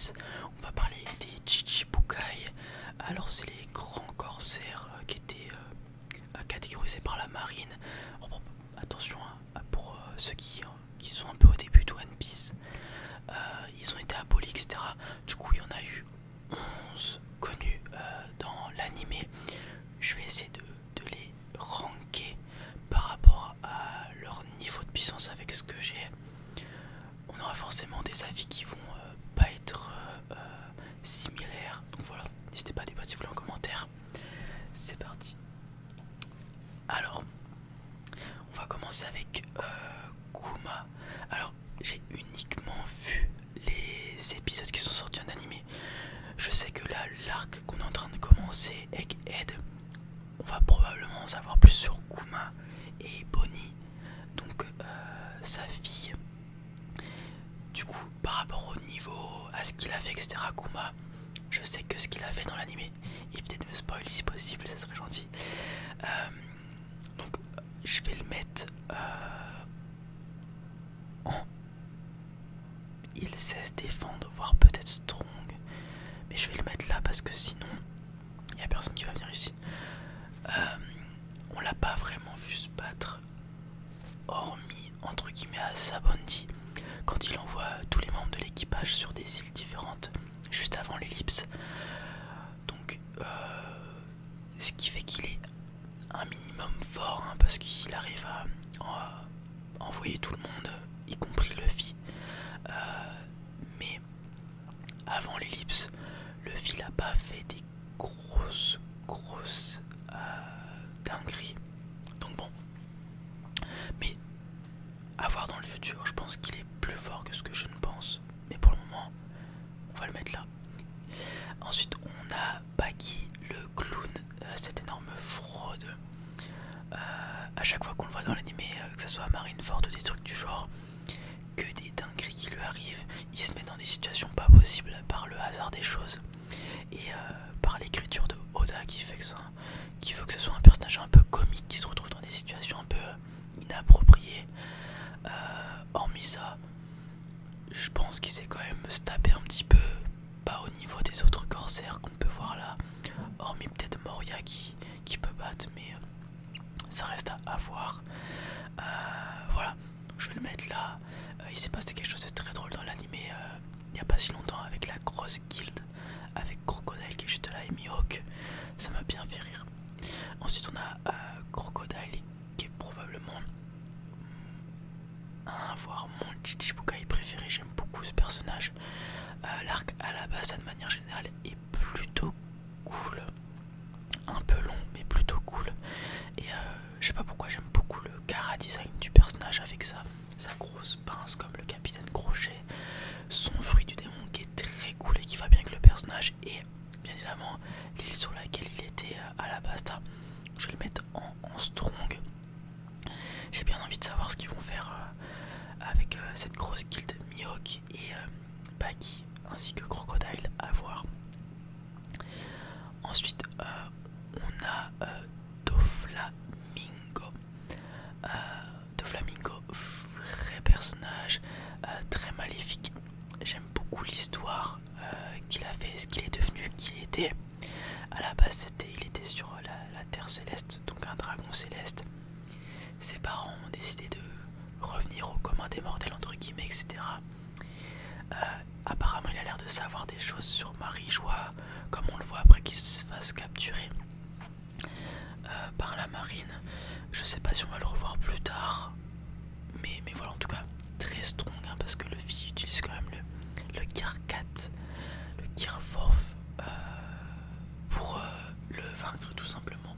Piece. On va parler des Chichibukai. Alors c'est les grands corsaires qui étaient catégorisés par la marine. Oh, bon, attention pour ceux qui sont un peu au début de One Piece. Ils ont été abolis, etc. Du coup il y en a eu 11 connus dans l'animé. Je vais essayer de les ranker par rapport à leur niveau de puissance avec ce que j'ai. On aura forcément des avis qui vont pas être similaires. Donc voilà, n'hésitez pas à débattre si vous voulez en commentaire. C'est parti. Alors, on va commencer avec Kuma. Alors, j'ai uniquement vu les épisodes qui sont sortis en animé. Je sais que là, l'arc qu'on est en train de commencer, Egghead, on va probablement en savoir plus sur Kuma et Bonnie, donc sa fille. Du coup, par rapport au niveau, à ce qu'il a fait, etc., Kuma, je sais que ce qu'il a fait dans l'animé, évitez de me spoil si possible, ça serait gentil. Donc, je vais le mettre en... Il sait se défendre, voire peut-être strong. Mais je vais le mettre là parce que sinon, il n'y a personne qui va venir ici. On l'a pas vraiment vu se battre, hormis entre guillemets à Sabondi, quand il envoie tous les membres de l'équipage sur des îles différentes, juste avant l'ellipse. Donc, ce qui fait qu'il est un minimum fort, hein, parce qu'il arrive à envoyer tout le monde, y compris Luffy. Mais avant l'ellipse, Luffy n'a pas fait des grosses dingueries. Donc bon, mais à voir dans le futur, je pense qu'il est plus fort que ce que je ne pense. Mais pour le moment, on va le mettre là. Ensuite, on a Buggy, le clown, cette énorme fraude. À chaque fois qu'on le voit dans l'animé, que ce soit à Marineford ou des trucs du genre, que des dingueries qui lui arrivent, il se met dans des situations pas possibles par le hasard des choses et par l'écriture de Oda qui fait que ce soit un personnage un peu comique qui se retrouve dans des situations un peu inappropriées. Hormis ça, je pense qu'il s'est quand même se taper un petit peu, pas au niveau des autres corsaires qu'on peut voir là, hormis peut-être Moria qui peut battre, mais ça reste à voir. Voilà, donc je vais le mettre là. Il s'est passé quelque chose de très drôle dans l'animé il n'y a pas si longtemps avec la grosse guilde, avec Crocodile qui est juste là et Mihawk. Ça m'a bien fait rire. Ensuite on a Crocodile qui est probablement voire mon Chichibukai préféré. J'aime beaucoup ce personnage. L'arc à la base de manière générale est plutôt cool, un peu long mais plutôt cool. Et je sais pas pourquoi j'aime beaucoup le chara design du personnage avec sa grosse pince comme le capitaine Crochet, son fruit du démon qui est très cool et qui va bien avec le personnage, et bien évidemment l'île sur laquelle il était à la base. Je vais le mettre en strong. J'ai bien envie de savoir ce qu'ils vont faire avec cette grosse guilde Mihawk et Buggy ainsi que Crocodile, à voir. Ensuite on a Doflamingo. Doflamingo, vrai personnage, très maléfique. J'aime beaucoup l'histoire qu'il a fait, ce qu'il est devenu, qui il était. À la base il était sur la terre céleste, donc un dragon céleste. Ses parents ont décidé de revenir au commun des mortels entre guillemets, etc. Apparemment il a l'air de savoir des choses sur Marie-Joie, comme on le voit après qu'il se fasse capturer par la marine. Je sais pas si on va le revoir plus tard, mais voilà, en tout cas très strong, hein, parce que Luffy utilise quand même le Gear 4, le Gear 4 pour le vaincre tout simplement.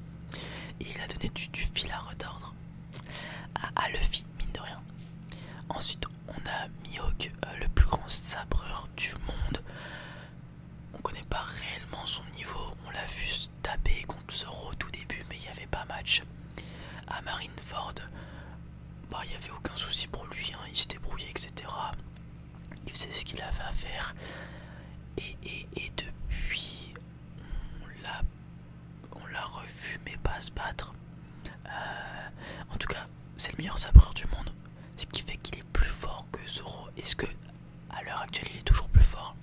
Et il a donné du fil à retordre à Luffy, mine de rien. Ensuite on a Mihawk, le plus grand sabreur du monde. On connaît pas réellement son niveau, on l'a vu se taper contre Zoro au tout début, mais il n'y avait pas match. À Marineford, bah, il n'y avait aucun souci pour lui, hein, il se débrouillait, etc. Il faisait ce qu'il avait à faire. Et depuis, on l'a revu, mais pas se battre. En tout cas, c'est le meilleur sabreur du monde, ce qui fait qu'il est plus fort que Zoro. Est-ce que à l'heure actuelle il est toujours plus fort?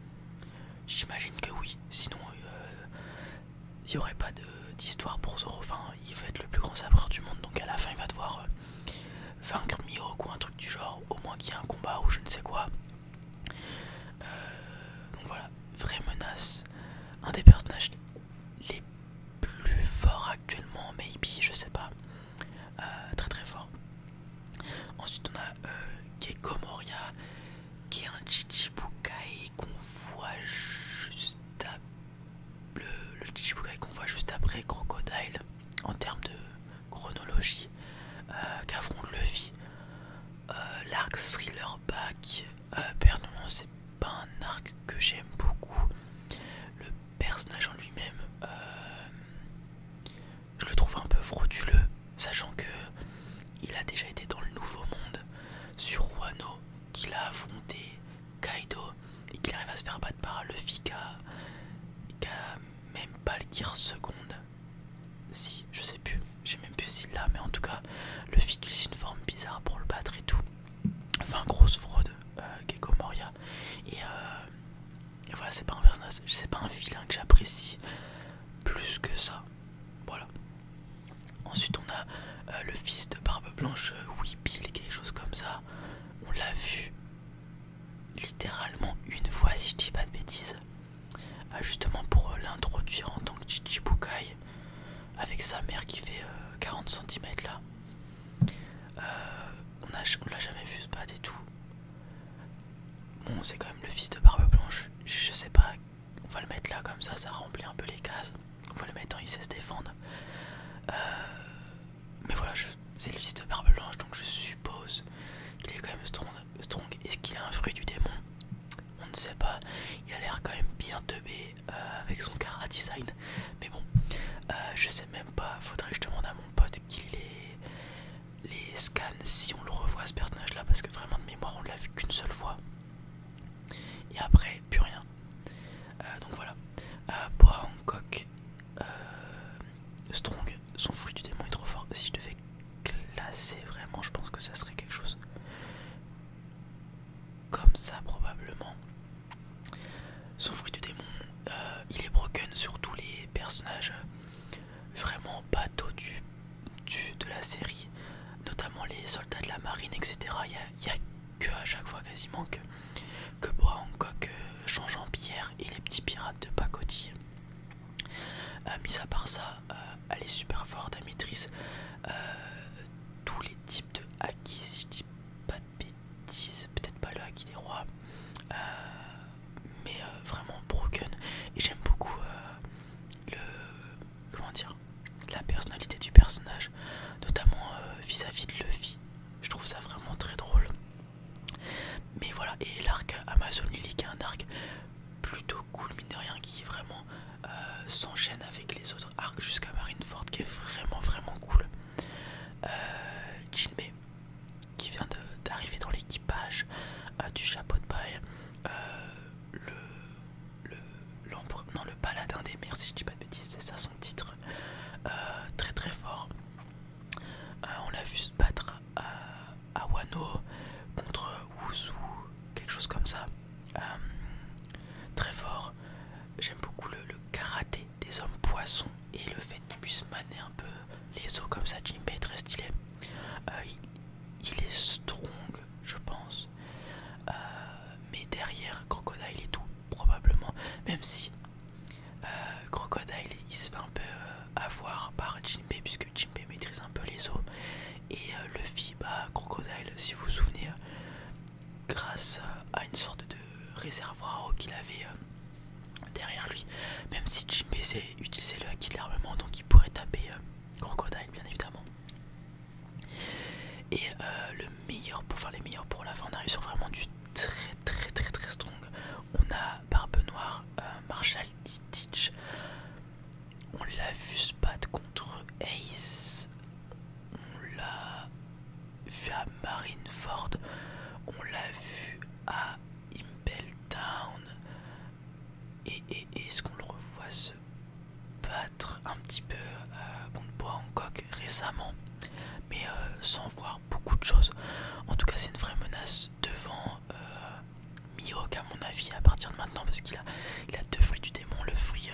J'imagine que oui, sinon il n'y aurait pas d'histoire pour Zoro. Enfin, il va être le plus grand sabreur du monde, donc à la fin il va devoir vaincre Mihawk ou un truc du genre, au moins qu'il y ait un combat ou je ne sais quoi. Donc voilà, vraie menace. Un des personnages les plus forts actuellement, maybe, je sais pas. Très très fort. Ensuite on a Gecko Moria, qui est un Chichibukai qu'on voit juste après. Le Chichibukai qu'on voit juste après Crocodile en termes de chronologie, qu'affronte Luffy. L'arc Thriller Back, personnellement c'est pas un arc que j'aime beaucoup. Le personnage en lui-même, je le trouve un peu frauduleux, sachant que il a déjà été dans le Nouveau Monde sur Wano, qu'il a affronté Kaido et qu'il arrive à se faire battre par Luffy qui a même pas le Gear seconde. Si, je sais plus, j'ai même plus s'il l'a, mais en tout cas, Luffy utilise une forme bizarre pour le battre et tout. Enfin, grosse fraude, Gecko Moria. Et voilà, c'est pas un personnage, c'est pas un vilain que j'apprécie plus que ça. Voilà. Ensuite, on a le fils de Barbe Blanche, Whipple, quelque chose comme ça. On l'a vu littéralement une fois, si je dis pas de bêtises. Justement pour l'introduire en tant que Chichibukai, avec sa mère qui fait 40 cm là. On l'a jamais vu se battre et tout. Bon, c'est quand même le fils de Barbe Blanche. Je sais pas, on va le mettre là comme ça remplit un peu les cases. On va le mettre en il sait se défendre. Mais voilà, c'est le fils de Barbe Blanche, donc je suppose qu'il est quand même strong. Est-ce qu'il a un fruit du démon? On ne sait pas. Il a l'air quand même bien teubé avec son Kara design. Mais bon, je sais même pas. Faudrait que je demande à mon pote qu'il les scanne si on le revoit ce personnage là, parce que vraiment de mémoire on l'a vu qu'une seule fois. Et après, plus rien. Donc voilà. Boa Hancock, Strong, son fruit du démon est trop fort. Si je devais classer vraiment, je pense que ça serait quelque chose comme ça probablement. Son fruit du démon, il est broken sur tous les personnages vraiment bateaux de la série, notamment les soldats de la marine, etc. Il y a que à chaque fois quasiment que Boa Hancock change en pierre, et les petits pirates de pacotille. Mis à part ça, elle est super forte, elle maîtrise tous les types de haki, si je dis pas de bêtises, peut-être pas le haki des rois, mais vraiment broken. Et j'aime beaucoup la personnalité du personnage, notamment vis-à-vis de Luffy. Je trouve ça vraiment très drôle. Mais voilà, et l'arc Amazon Lily, qui est un arc plutôt cool, mine de rien, qui vraiment s'enchaîne avec les autres arcs jusqu'à Marineford, qui est vraiment vraiment cool. Jinbei, qui vient d'arriver dans l'équipage du chapeau de paille, le paladin des mers, si je dis pas de bêtises, c'est ça son titre. Très très fort. On l'a vu se battre à Wano contre Wuzu, quelque chose comme ça. Très fort. J'aime beaucoup le karaté des hommes poissons et le fait qu'il puisse maner un peu les os comme ça. Jinbei est très stylé. Il est strong, je pense. Mais derrière Crocodile et tout, probablement. Même si Crocodile il se fait un peu avoir par Jinbei, puisque Jinbei maîtrise un peu les os. Et Luffy, Crocodile, si vous vous souvenez, grâce à une sorte de réservoir à eau qu'il avait derrière lui. Même si Jinbei sait utiliser le haki de l'armement, donc il pourrait taper Crocodile, bien évidemment. Et les meilleurs pour la fin, on arrive sur vraiment du très très très très strong. On a Barbe Noire, Marshall D. Teach. On l'a vu se battre contre Ace. On l'a vu à Marineford. On l'a vu à Impel Town. Et est-ce qu'on le revoit se battre un petit peu contre Boa Hancock récemment, mais sans voir beaucoup de choses. En tout cas, c'est une vraie menace devant Mihawk à mon avis à partir de maintenant parce il a deux fruits du démon, le fruit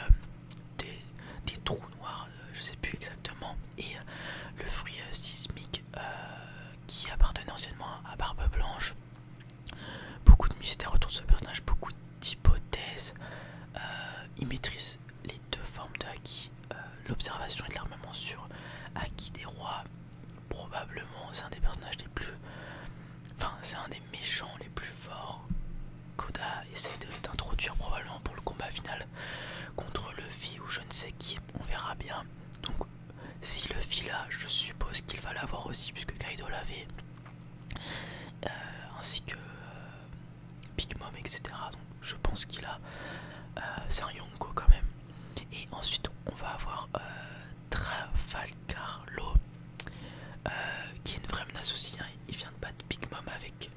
des trous noirs, je sais plus exactement, et le fruit sismique qui appartenait anciennement à Barbe Blanche. Beaucoup de mystères autour de ce personnage, beaucoup d'hypothèses. Il maîtrise les deux formes de haki, l'observation et de l'armement sur haki des rois. Probablement c'est un des personnages les plus... Enfin c'est un des méchants les plus forts qu'Oda essaie d'introduire probablement pour le combat final contre Luffy ou je ne sais qui, on verra bien. Donc si Luffy là, je suppose qu'il va l'avoir aussi puisque Kaido l'avait, ainsi que Big Mom etc. Donc je pense qu'il a... c'est un Yonko quand même. Et ensuite on va avoir Trafalgar Law, qui est une vraie menace aussi, hein. Il vient de battre Big Mom avec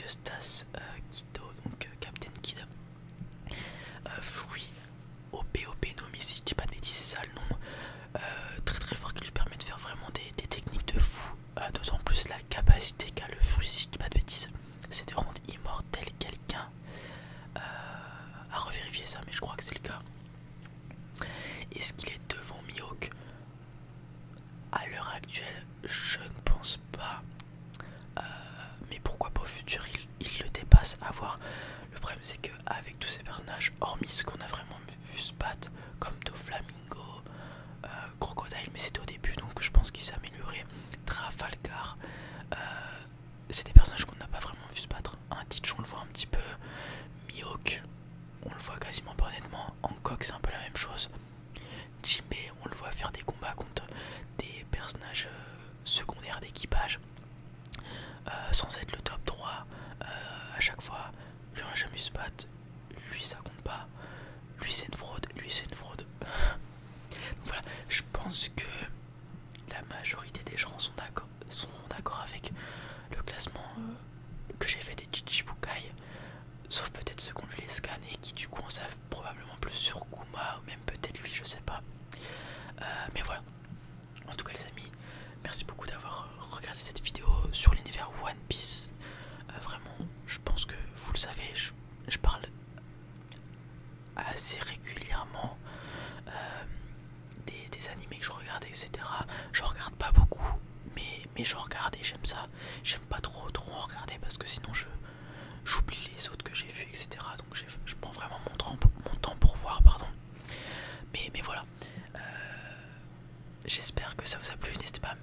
Eustace Kido, donc Captain Kid. Fruit OP Nomi, si je dis pas de bêtises, c'est ça le nom. Très très fort qui lui permet de faire vraiment des techniques de fou. D'autant plus la capacité qu'a le fruit, si je dis pas de bêtises, c'est de rendre immortel quelqu'un. À revérifier ça, mais je crois que c'est le cas. Est-ce qu'il est devant Mihawk? À l'heure actuelle, je ne pense pas. Mais pourquoi pas au futur, il le dépasse à voir. Le problème c'est qu'avec tous ces personnages, hormis ceux qu'on a vraiment vu se battre, comme Doflamingo, Crocodile, mais c'était au début donc je pense qu'il s'est amélioré. Trafalgar, c'est des personnages qu'on n'a pas vraiment vu se battre. Un Teach on le voit un petit peu, Mihawk on le voit quasiment pas honnêtement, Hancock c'est un peu la même chose. Jinbe on le voit faire des combats contre des personnages secondaires d'équipage, sans être le top 3 à chaque fois. Lui on a jamais vu se battre, lui ça compte pas, lui c'est une fraude, lui c'est une fraude. Donc voilà, je pense que la majorité des gens seront d'accord avec le classement que j'ai fait des Chichibukai, sauf peut-être ceux qui ont lu les scans et qui du coup en savent probablement plus sur Kuma ou même peut-être lui, je sais pas. Mais voilà, en tout cas les amis, merci beaucoup d'avoir regardé cette vidéo sur l'univers One Piece. Vraiment, je pense que vous le savez, je parle assez régulièrement des animés que je regarde, etc. Je regarde pas beaucoup, mais je regarde et j'aime ça. J'aime pas trop en regarder parce que sinon j'oublie les autres que j'ai vus, etc. Donc je prends vraiment mon temps pour voir, pardon. Mais voilà. J'espère que ça vous a plu. N'hésitez pas à